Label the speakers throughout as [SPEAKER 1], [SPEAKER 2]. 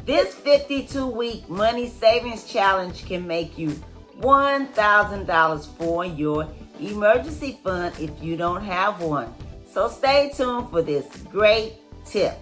[SPEAKER 1] This 52-week money savings challenge can make you $1,000 for your emergency fund if you don't have one. So stay tuned for this great tip.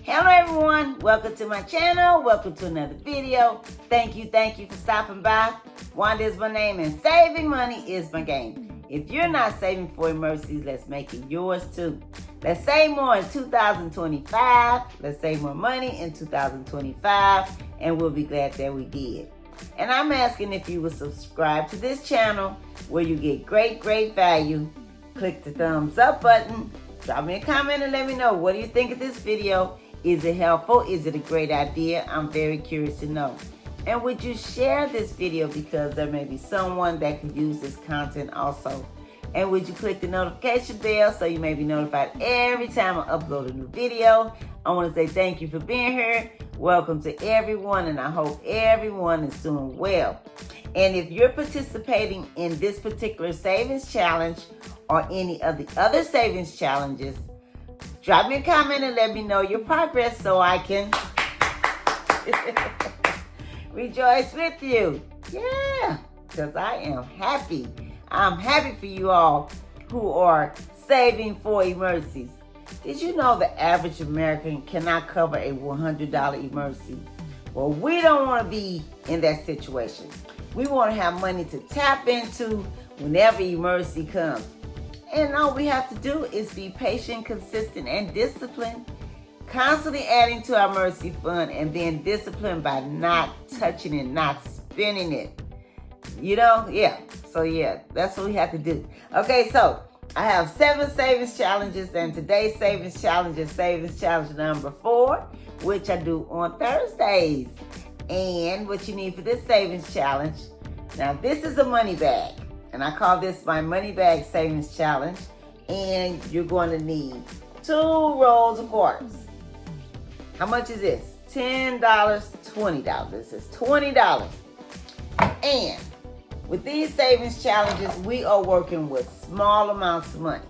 [SPEAKER 1] Hello everyone, welcome to my channel, welcome to another video. Thank you for stopping by. Wanda is my name and saving money is my game. If you're not saving for emergencies, let's make it yours too. Let's save more in 2025. Let's save more money in 2025, and we'll be glad that we did. And I'm asking if you will subscribe to this channel where you get great value. Click the thumbs up button, drop me a comment and let me know, what do you think of this video? Is it helpful? Is it a great idea? I'm very curious to know. And would you share this video because there may be someone that could use this content also? And would you click the notification bell so you may be notified every time I upload a new video? I want to say thank you for being here. Welcome to everyone, and I hope everyone is doing well. And if you're participating in this particular savings challenge or any of the other savings challenges, drop me a comment and let me know your progress so I can rejoice with you. Yeah, because I am happy. I'm happy for you all who are saving for emergencies. Did you know the average American cannot cover a $100 emergency? Well, we don't want to be in that situation. We want to have money to tap into whenever emergency comes. And all we have to do is be patient, consistent, and disciplined. Constantly adding to our emergency fund and being disciplined by not touching it, not spending it. You know? Yeah. So yeah, that's what we have to do. Okay, so I have 7 savings challenges, and today's savings challenge is savings challenge number 4, which I do on Thursdays. And what you need for this savings challenge, now this is a money bag. And I call this my money bag savings challenge. And you're going to need 2 rolls of quarters. How much is this? $10, $20. This is $20. And with these savings challenges, we are working with small amounts of money.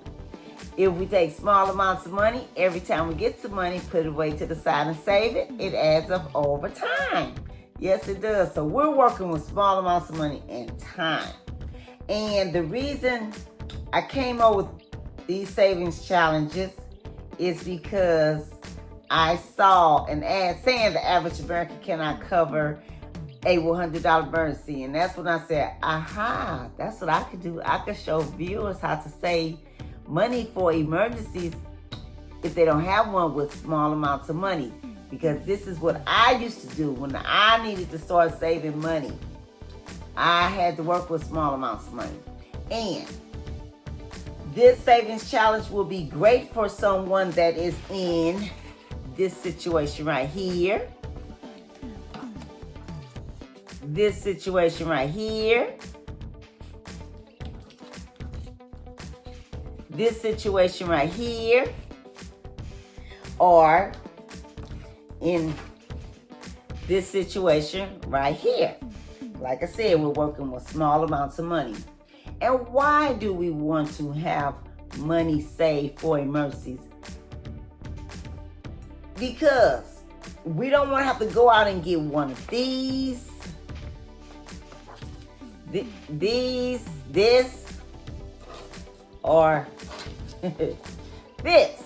[SPEAKER 1] If we take small amounts of money, every time we get some money, put it away to the side and save it, it adds up over time. Yes, it does. So we're working with small amounts of money and time. And the reason I came up with these savings challenges is because I saw an ad saying the average American cannot cover a $100 emergency. And that's when I said, aha, that's what I could do. I could show viewers how to save money for emergencies if they don't have one with small amounts of money. Because this is what I used to do when I needed to start saving money. I had to work with small amounts of money. And this savings challenge will be great for someone that is in this situation right here. This situation right here. This situation right here. Or in this situation right here. Like I said, we're working with small amounts of money. And why do we want to have money saved for emergencies? Because we don't want to have to go out and get one of these, this, or this.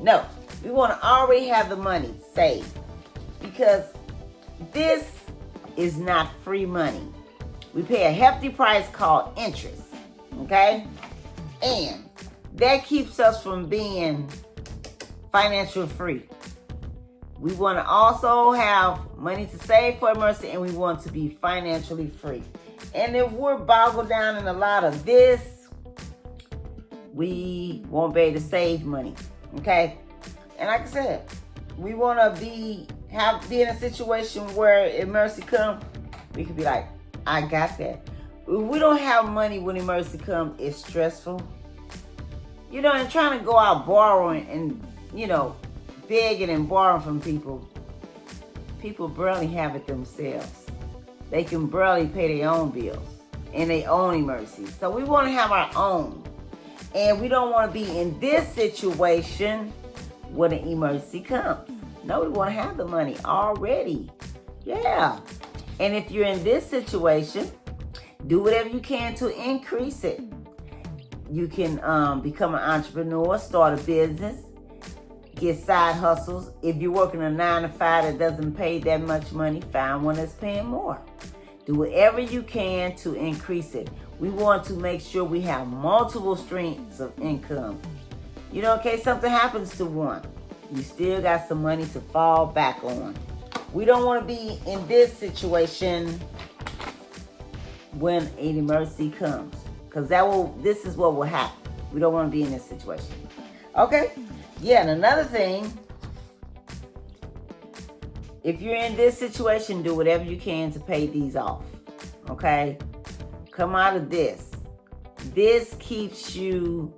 [SPEAKER 1] No, we want to already have the money saved, because this is not free money. We pay a hefty price called interest, okay? And that keeps us from being financially free. We want to also have money to save for emergency, and we want to be financially free. And if we're boggled down in a lot of this, we won't be able to save money, okay? And like I said, we want to be in a situation where emergency comes, we could be like, I got that. If we don't have money when emergency comes, it's stressful. You know, and trying to go out borrowing and, you know, begging and borrowing from people barely have it themselves. they can barely pay their own bills and their own emergencies. So we want to have our own. And we don't want to be in this situation when an emergency comes. No, we want to have the money already. Yeah. And if you're in this situation, do whatever you can to increase it. You can become an entrepreneur, start a business, get side hustles. If you're working a 9 to 5 that doesn't pay that much money, find one that's paying more. Do whatever you can to increase it. We want to make sure we have multiple streams of income. You know, in case something happens to one, you still got some money to fall back on. We don't want to be in this situation when an emergency comes, because this is what will happen. We don't want to be in this situation. Okay? Yeah, and another thing, if you're in this situation, do whatever you can to pay these off. Okay? Come out of this. This keeps you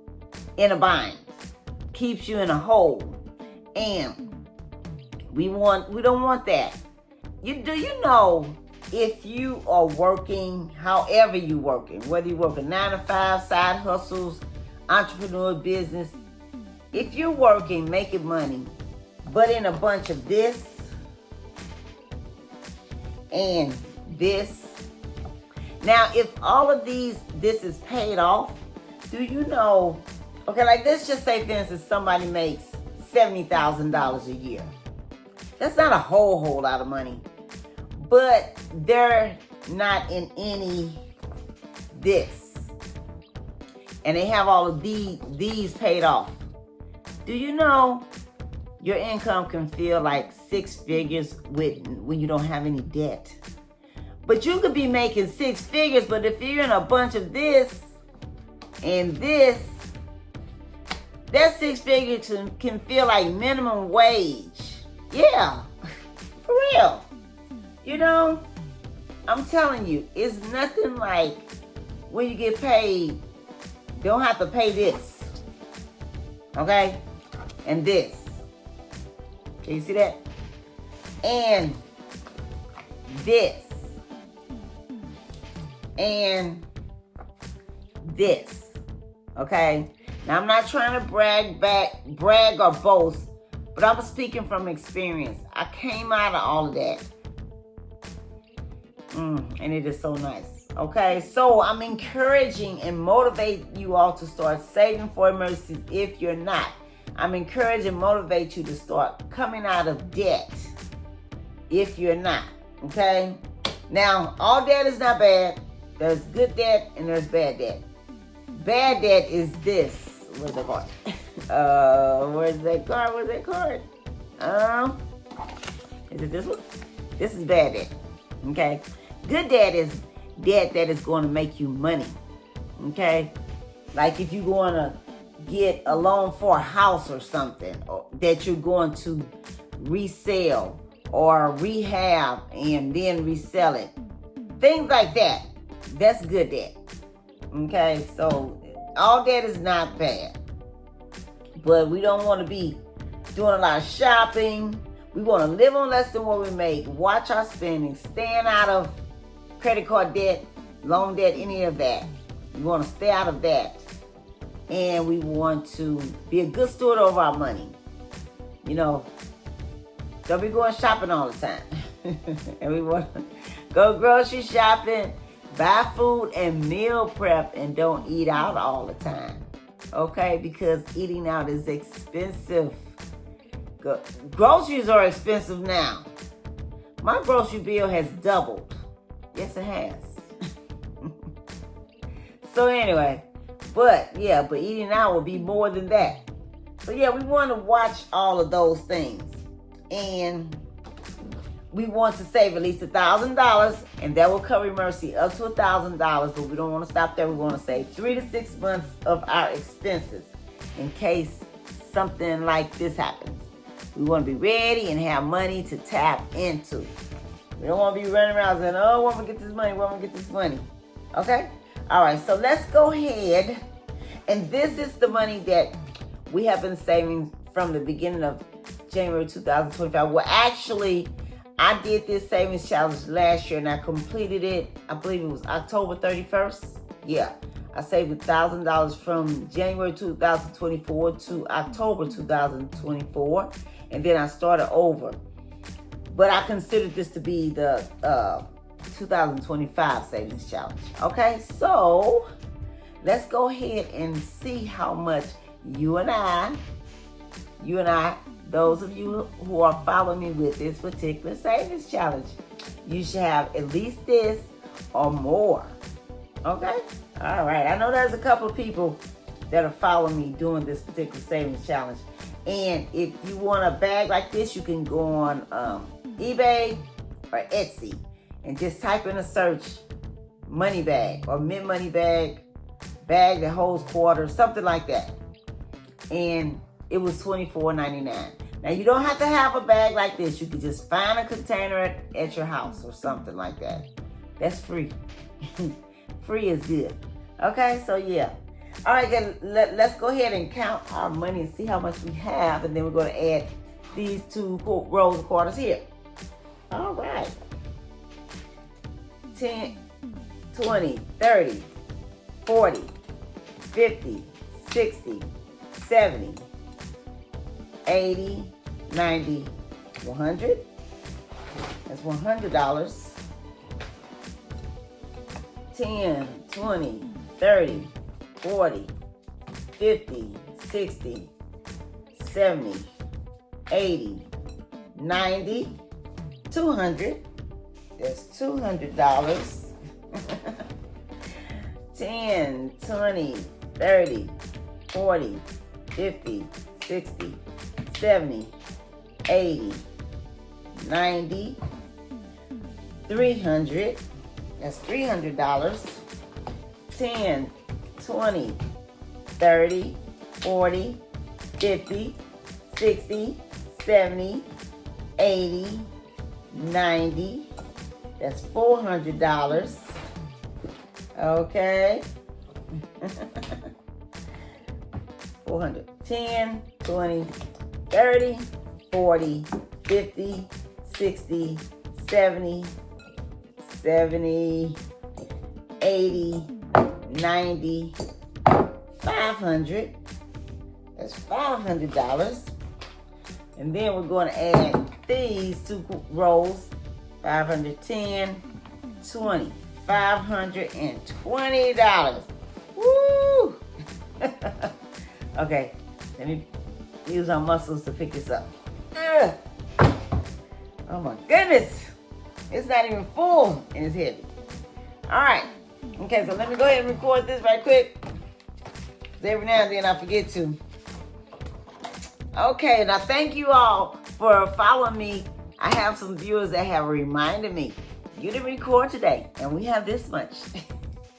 [SPEAKER 1] in a bind, keeps you in a hole, and we don't want that. Do you know, if you are working, however you working, whether you work a 9 to 5, side hustles, entrepreneur business, if you're working, making money, but in a bunch of this and this. Now, if all of this is paid off, do you know, okay, like let's just say, for instance, somebody makes $70,000 a year. That's not a whole lot of money, but they're not in any this. And they have all of these paid off. Do you know your income can feel like 6 figures when you don't have any debt? But you could be making 6 figures, but if you're in a bunch of this and this, that 6 figures can feel like minimum wage. Yeah, for real. You know, I'm telling you, it's nothing like when you get paid, don't have to pay this. Okay? And this. Can you see that? And this. And this. Okay? Now, I'm not trying to brag or boast, but I'm speaking from experience. I came out of all of that. And it is so nice. Okay? So, I'm encouraging and motivate you all to start saving for emergencies if you're not. I'm encouraging and motivate you to start coming out of debt if you're not. Okay? Now, all debt is not bad. There's good debt and there's bad debt. Bad debt is this. Where's the card? Where's that card? Where's that card? Is it this one? This is bad debt. Okay? Good debt is debt that is going to make you money. Okay? Like if you're going to get a loan for a house or something, or that you're going to resell or rehab and then resell it. Things like that. That's good debt. Okay? So all debt is not bad. But we don't want to be doing a lot of shopping. We want to live on less than what we make. Watch our spending. Staying out of credit card debt, loan debt, any of that. We want to stay out of that. And we want to be a good steward over our money. You know, don't be going shopping all the time. And we want to go grocery shopping, buy food, and meal prep, and don't eat out all the time. Okay? Because eating out is expensive. Groceries are expensive now. My grocery bill has doubled. Yes, it has. So anyway, but eating out will be more than that. So yeah, we want to watch all of those things. And we want to save at least $1,000, and that will cover emergency up to $1,000, but we don't want to stop there. We want to save 3 to 6 months of our expenses in case something like this happens. We want to be ready and have money to tap into. We don't want to be running around saying, oh, where am I get this money? Where am I get this money? Okay? All right, so let's go ahead. And this is the money that we have been saving from the beginning of January 2025. Well, actually, I did this savings challenge last year and I completed it, I believe it was October 31st. Yeah, I saved $1,000 from January 2024 to October 2024. And then I started over. But I considered this to be the 2025 savings challenge. Okay, so let's go ahead and see how much you and I, those of you who are following me with this particular savings challenge, you should have at least this or more. Okay? All right. I know there's a couple of people that are following me doing this particular savings challenge. And if you want a bag like this, you can go on eBay or Etsy and just type in a search money bag or mint money bag that holds quarters, something like that. And it was $24.99. Now, you don't have to have a bag like this. You can just find a container at your house or something like that. That's free. Free is good. Okay, so yeah. All right, then let's go ahead and count our money and see how much we have. And then we're going to add these two rows of quarters here. All right. 10, 20, 30, 40, 50, 60, 70, 80, 90, 100. That's $100. 10, 20, 30, 40, 50, 60, 70, 80, 90, 200. That's $200. 10, 20, 30, 40, 50, 60, 70, 80, 90, 300. That's $300. 10, 20, 30, 40, 50, 60, 70, 80, 90. That's $400. Okay. 400. 10, 20, 30, 40, 50, 60, 70, 80, 90, 500. That's $500. And then we're going to add these two rows. 510, 20, $520. Woo! Okay, let me use our muscles to pick this up. Oh my goodness. It's not even full and it's heavy. All right. Okay, so let me go ahead and record this right quick. 'Cause every now and then I forget to. Okay, now thank you all for following me. I have some viewers that have reminded me, you didn't record today, and we have this much.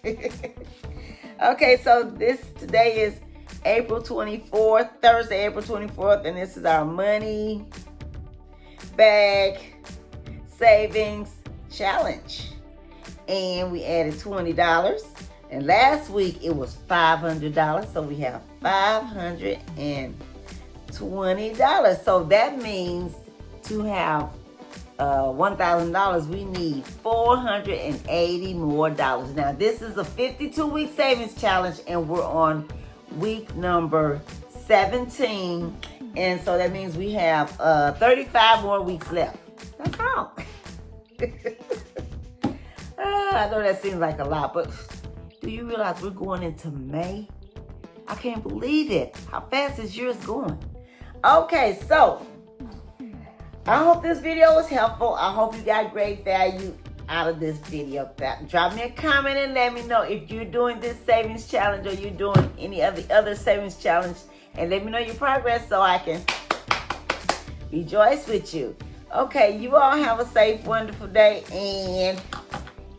[SPEAKER 1] Okay, so today is April 24th, Thursday, April 24th, and this is our money bag savings challenge. And we added $20. And last week it was $500, so we have $520. So that means to have $1,000, we need $480 more. Now, this is a 52-week savings challenge, and we're on week number 17. And so that means we have 35 more weeks left. That's all. I know that seems like a lot, but do you realize we're going into May? I can't believe it. How fast is yours going? Okay, so I hope this video was helpful. I hope you got great value out of this video. Drop me a comment and let me know if you're doing this savings challenge or you're doing any of the other savings challenge, and let me know your progress so I can rejoice with you. Okay, you all have a safe, wonderful day, and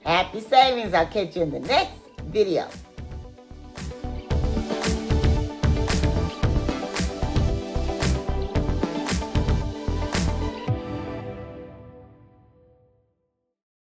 [SPEAKER 1] happy savings. I'll catch you in the next video.